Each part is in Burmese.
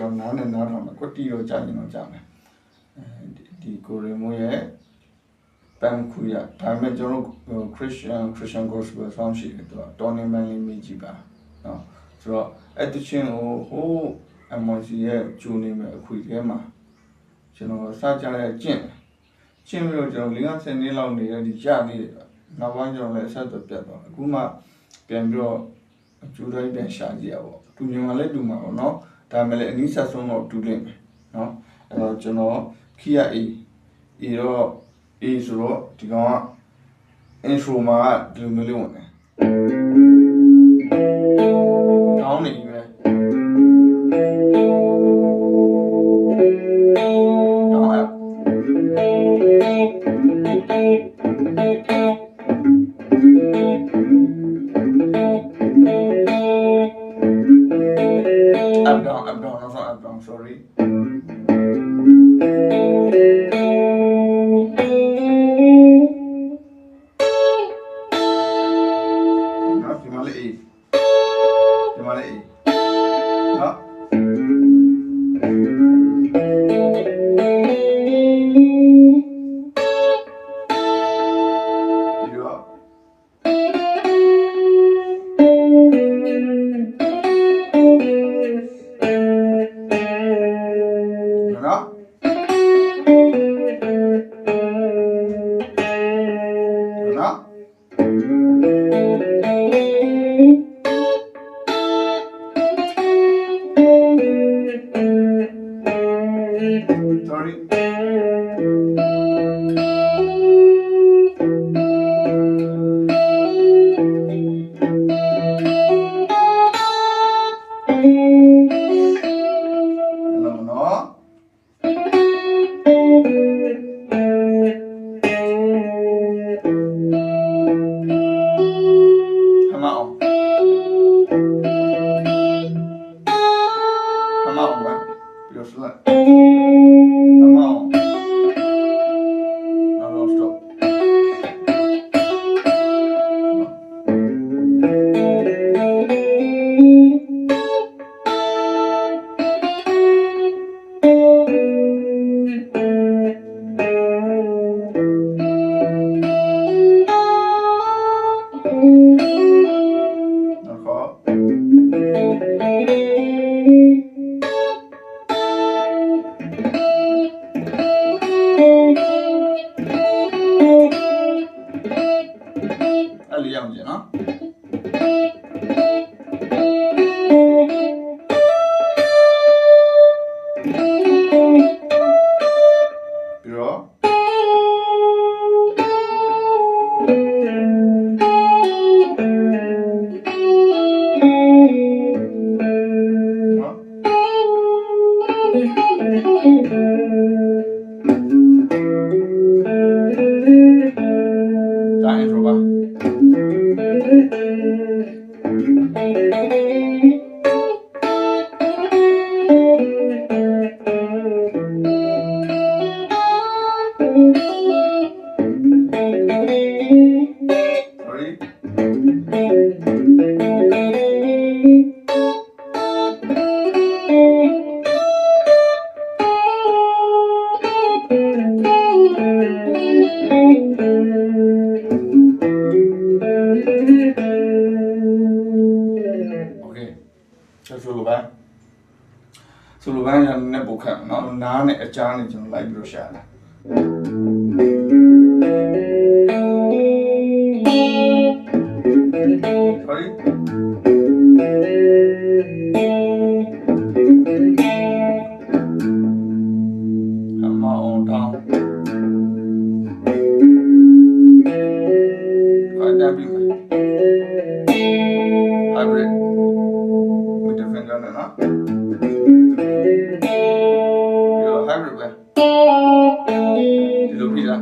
ကျွန်တော်နားနဲ့နားထောင်မှာကွတီတော့ကြာရင်တော့ကြာမယ်ဒီကိုရီမိုးရဲ့ပမ်ခူရဒါပေမဲ့ကျွန်တော် Christian Gospel song ရှိတယ်သူက Tony Manley မိကြည့်ပါเนาะဆိုတော့အဲ့တချင်းဟို MOC ရဲ့ကျူနေမဲ့အခွေထဲမှာကျွန်တော်စကြတဲ့ကျင့်ပြီးတော့ကျွန်တော်50နှစ်လောက်နေတဲ့ဒီရလေးနောက်ပိုင်းကျွန်တော်လည်းဆက်သွယ်ပြတ်သွားအခုမှပြန်ပြီးတော့ကျူတိုင်းပြန်ရှာကြည့်ရပါဘောသူမြန်မာလည်းတူမှာပေါ့เนาะဒါမှလည်းအနည်းဆက်ဆုံးတော့တူလိမ့်မယ်เนาะအဲ့တော့ကျွန်တော်ခီယာ A တော့ A ဆိုတော့ဒီကောင်က intro မှာဒီလိုမျိုးလေးဝင်တယ်ကောင်းနေပြီပဲup down not up down sorry sorryဆိုလိုပိုင်းရနဲ့ပုတ်ခတ်နော်နားနဲ့အချားနဲ့ကျွန်တော်လိုက်ပြီးတော့ရှာတာsorry come down right down be hybrid with the finger na yo hybrid ba di lo phi da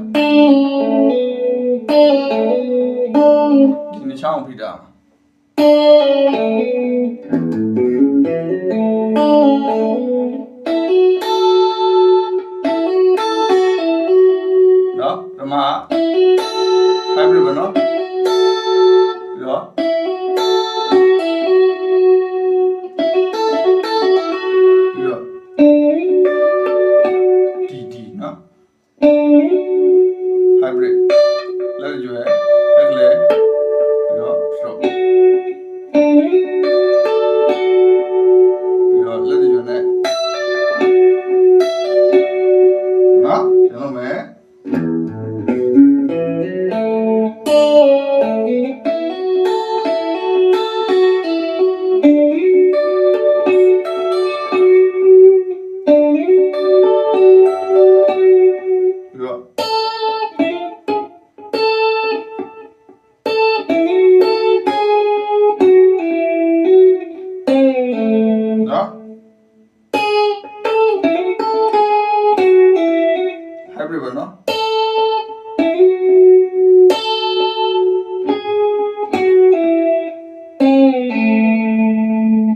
di ni chang phi da no drama hybrid ba no yo yo d no hybrid let jo hai le yo stroke yo let jo ne no chalo me hybrid ba no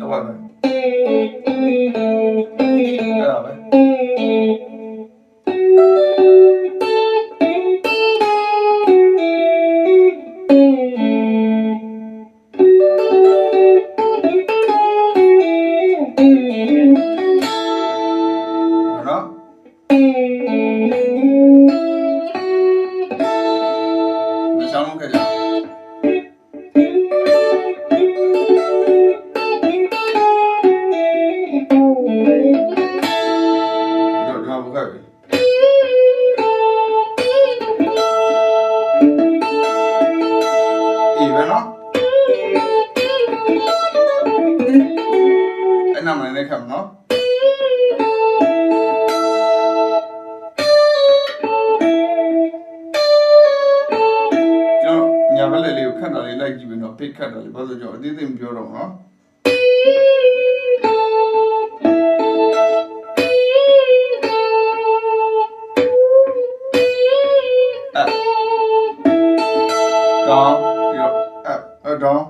đâu rồi vậy cái nào vậy nó sao không cái gì rồi nào cái gì vậy nó cái nào này cầm nó nhà bên này liệu khát là lấy like gì bên nó pick khát là lấy bao giờ cho đi tìm biểu rồi nó đó biểu đó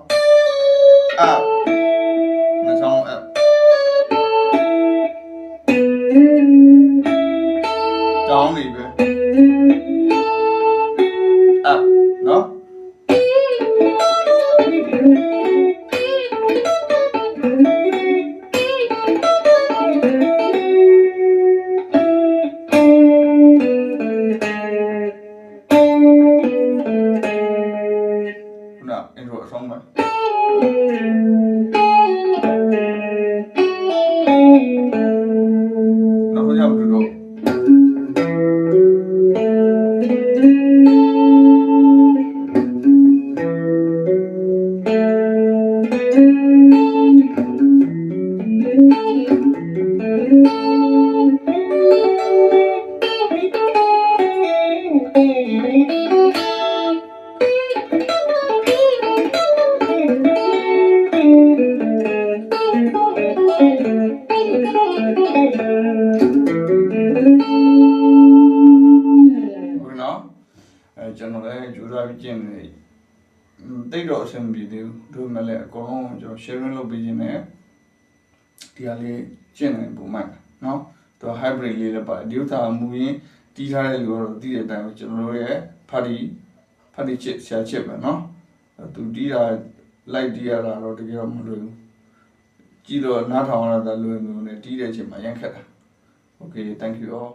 nó xong đó gì vậy đó nào intro xong rồi nó có nhầm được rồiကျွန်တော်လည်းကြိုးစားပြီးကျင့်နေတိတ်တော့အဆင်ပြေသေးဘူးတို့မှလည်းအကုန်လုံးကျွန်တော် sharing လုပ်ပေးခြင်းနဲ့ဒီဟာလေးကျင့်နေပုံမှန်เนาะသူ hybrid လေးလည်းပါတယ်ဒီဥစ္စာမူရင်းတီးထားတဲ့လူကတော့တီးတဲ့အတိုင်းပဲကျွန်တော်တို့ရဲ့ party ချစ်ဆရာချစ်ပဲเนาะသူတီးတာ like တီးရတာတော့တကယ်တော့မလွယ်ဘူးကြည့်တော့နားထောင်ရတာလွယ်မျိုးနဲ့တီးတဲ့အချိန်မှာရမ်းခက်တာ okay thank you all